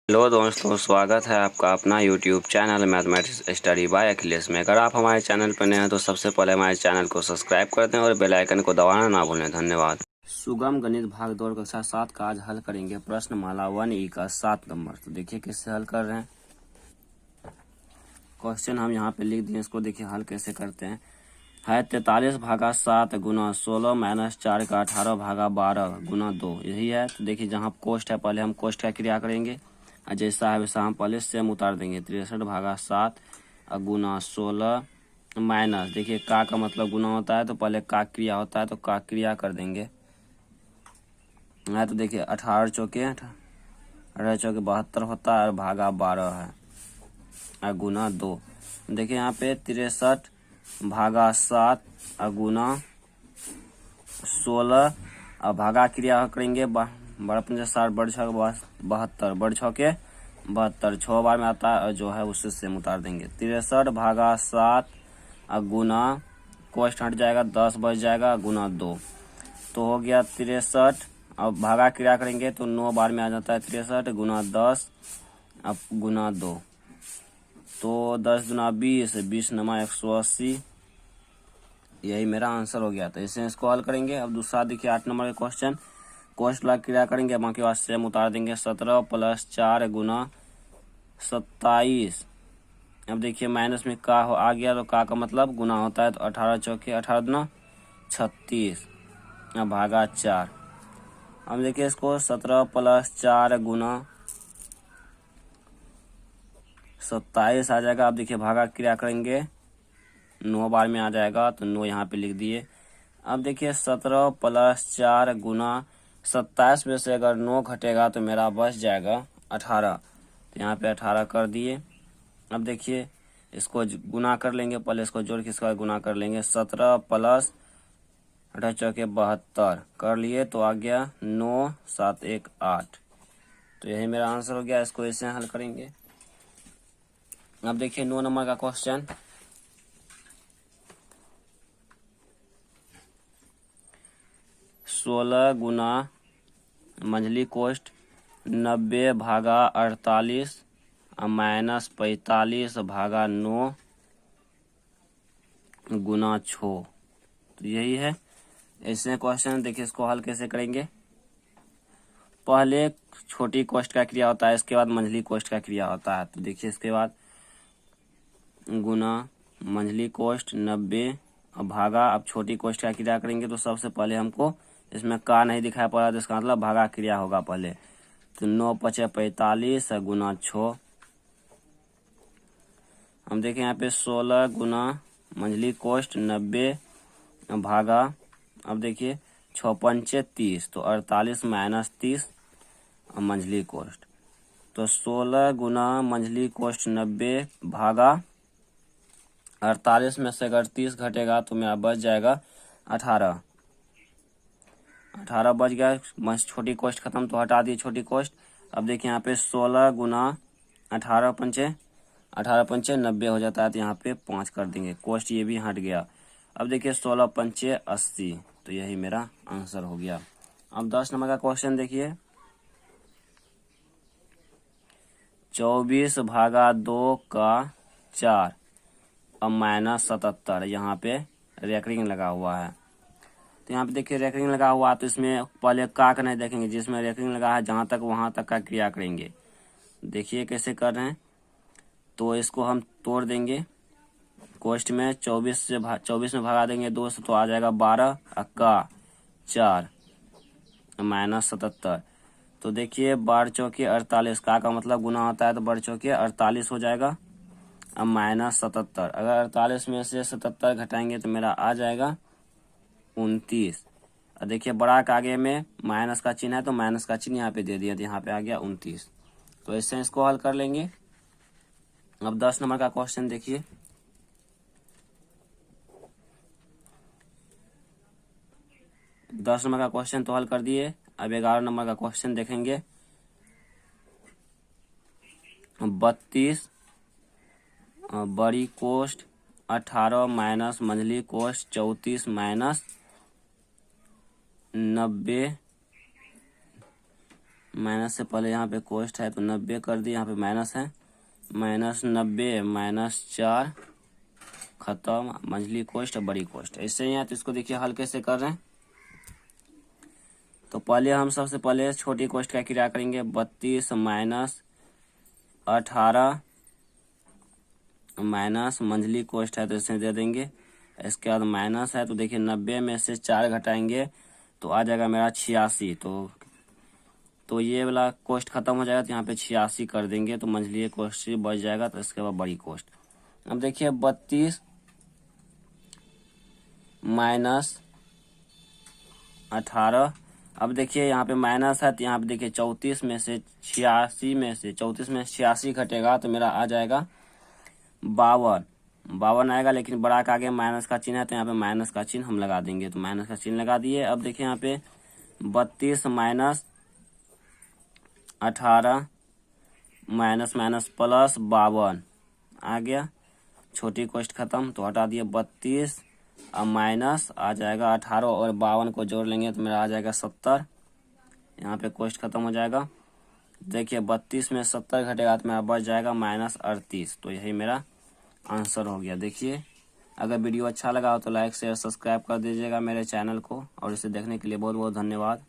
Hello दोस्तों, स्वागत है आपका अपना YouTube channel mathematics study bye Akhilesh में। अगर आप हमारे चैनल पर नए हैं तो सबसे पहले हमारे चैनल को सब्सक्राइब कर दें और बेल आइकन को दबाना ना भूलें। धन्यवाद। सुगम गणित भाग 2 कक्षा 7 का आज हल करेंगे प्रश्न माला 1E का 7 नंबर। तो देखिए किससे हल कर रहे हैं। क्वेश्चन हम यहाँ पे लिख दिए, इसको देखिए हल कैसे करते हैं। है 43/7 गुना 16 माइनस 4 का 18/12 गुना 2, यही है। तो देखिए जहाँ कोष्ट है पहले हम कोष्ट का क्रिया करेंगे और जैसा है वैसा हम पहले सेम उतार देंगे। 63/7 गुना 16 माइनस, देखिए का मतलब गुना होता है तो पहले का क्रिया होता है तो का क्रिया कर देंगे। तो देखिए 18 चौके 72 होता है और भागा 12 है और गुना 2। देखिए यहाँ पे 63/7 गुना 16 और भागा क्रिया करेंगे। 12×5 बड़ 6 72 बड़ 6 के 72 6 बार में आता है और जो है उससे सेम उतार देंगे। 63/7 गुना कोष्ट हट जाएगा 10 बच जाएगा गुना 2, तो हो गया 63। अब भागा क्रिया करेंगे तो 9 बार में आ जाता है 63 गुना 10 अब गुना 2, तो 10 दुना 20 20 नमा 180, यही मेरा आंसर हो गया। तो इसे इसको हल करेंगे। अब दूसरा देखिए 8 नंबर का क्वेश्चन। कोष्ट लगा क्रिया करेंगे, बाकी बाद सेम उतार देंगे। 17 + 4 गुना 27। अब देखिए माइनस में का आ गया तो का मतलब गुना होता है, तो 18 चौके 18 दुना 36 अब भागा 4। अब देखिए इसको 17 + 4 गुना 27 आ जाएगा। अब देखिए भागा क्रिया करेंगे 9 बार में आ जाएगा तो 9 यहाँ पे लिख दिए। अब देखिए 17 + 4 गुना 27 में से अगर 9 घटेगा तो मेरा बच जाएगा 18, तो यहाँ पे 18 कर दिए। अब देखिए इसको गुना कर लेंगे, पहले इसको जोड़ के इसका गुना कर लेंगे। 17 + 8 चौके 72 कर लिए तो आ गया 9 7 1 8, तो यही मेरा आंसर हो गया। इसको ऐसे हल करेंगे। अब देखिए 9 नंबर का क्वेश्चन। सोलह गुना मंझली कोष्ट 90/48 माइनस 45/9 गुना 6, तो यही है। ऐसे क्वेश्चन देखिए इसको हल कैसे करेंगे। पहले छोटी कोष्ट का क्रिया होता है, इसके बाद मंझली कोष्ट का क्रिया होता है। तो देखिए इसके बाद गुना मंझली कोष्ट 90 और भागा, अब छोटी कोष्ट का क्रिया करेंगे तो सबसे पहले हमको इसमें का नहीं दिखाई पड़ा तो इसका मतलब भागा क्रिया होगा पहले। तो 9 × 5 = 45 गुना 6। हम देखें यहाँ पे 16 गुना मंझली कोष्ट 90 भागा, अब देखिए 6 × 5 = 30, तो 48 माइनस 30 मंझली कोष्ट, तो 16 गुना मंझली कोष्ट 90 भागा 48 में से अगर 30 घटेगा तो मेरा बच जाएगा 18 बच गया। छोटी कोष्ट खत्म तो हटा दिए छोटी कोष्ट। अब देखिए यहाँ पे 16 गुना 18 × 5 = 90 हो जाता है, तो यहाँ पे 5 कर देंगे, कोष्ट ये भी हट गया। अब देखिए 16 × 5 = 80, तो यही मेरा आंसर हो गया। अब 10 नंबर का क्वेश्चन देखिए। 24/2 का 4 अब माइनस 77, यहाँ पे रेकरिंग लगा हुआ है। तो यहाँ पे देखिए रेकरिंग लगा हुआ है तो इसमें पहले का नहीं देखेंगे, जिसमें रेकरिंग लगा है जहाँ तक वहां तक का क्रिया करेंगे। देखिए कैसे कर रहे हैं। तो इसको हम तोड़ देंगे। कोष्ट में 24 में भगा देंगे 2 से, तो आ जाएगा 12 का 4 माइनस 77। तो देखिए 12 चौके 48, का मतलब गुना होता है तो 12 चौके 48 हो जाएगा। अब माइनस 77, अगर 48 में से 77 घटाएंगे तो मेरा आ जाएगा 29। और देखिए बड़ा के आगे में माइनस का चिन्ह है तो माइनस का चिन्ह यहाँ पे दे दिया, तो यहाँ पे आ गया 29। तो इससे इसको हल कर लेंगे। अब 10 नंबर का क्वेश्चन देखिए। दस नंबर का क्वेश्चन तो हल कर दिए। अब 11 नंबर का क्वेश्चन देखेंगे। 32 बड़ी कोष्ट 18 माइनस मंझली कोष्ट 34 माइनस 90 माइनस से पहले यहाँ पे कोष्ट है तो 90 कर दिए, यहाँ पे माइनस है, -90 -4 खत्म, मंझली कोष्ट बड़ी कोष्ट। ऐसे ही है, तो इसको देखिए हल कैसे कर रहे हैं। तो पहले हम सबसे पहले छोटी कोष्ट का क्रिया करेंगे, 32 -18 माइनस मंझली कोष्ट है तो इसे दे देंगे। इसके बाद माइनस है तो देखिए 90 में से 4 घटाएंगे तो आ जाएगा मेरा 86। तो ये वाला कोष्ट खत्म हो जाएगा तो यहाँ पे 86 कर देंगे तो मंझली कोष्ट बच जाएगा। तो इसके बाद बड़ी कोष्ट। अब देखिए 32 -18। अब देखिए यहाँ पे माइनस है तो यहाँ पे देखिए 34 में से 86 घटेगा तो मेरा आ जाएगा 52 आएगा। लेकिन बड़ा के आगे माइनस का चिन्ह है तो यहाँ पे माइनस का चिन्ह हम लगा देंगे, तो माइनस का चिन्ह लगा दिए। अब देखिए यहाँ पे 32 -18 माइनस माइनस प्लस 52 आ गया। छोटी कोष्ट खत्म तो हटा दिए 32, अब माइनस आ जाएगा 18 और 52 को जोड़ लेंगे तो मेरा आ जाएगा 70। यहाँ पे कोष्ट खत्म हो जाएगा। देखिए 32 में 70 घटेगा तो मेरा बच जाएगा -38। तो यही मेरा आंसर हो गया। देखिए अगर वीडियो अच्छा लगा हो तो लाइक शेयर सब्सक्राइब कर दीजिएगा मेरे चैनल को, और इसे देखने के लिए बहुत बहुत धन्यवाद।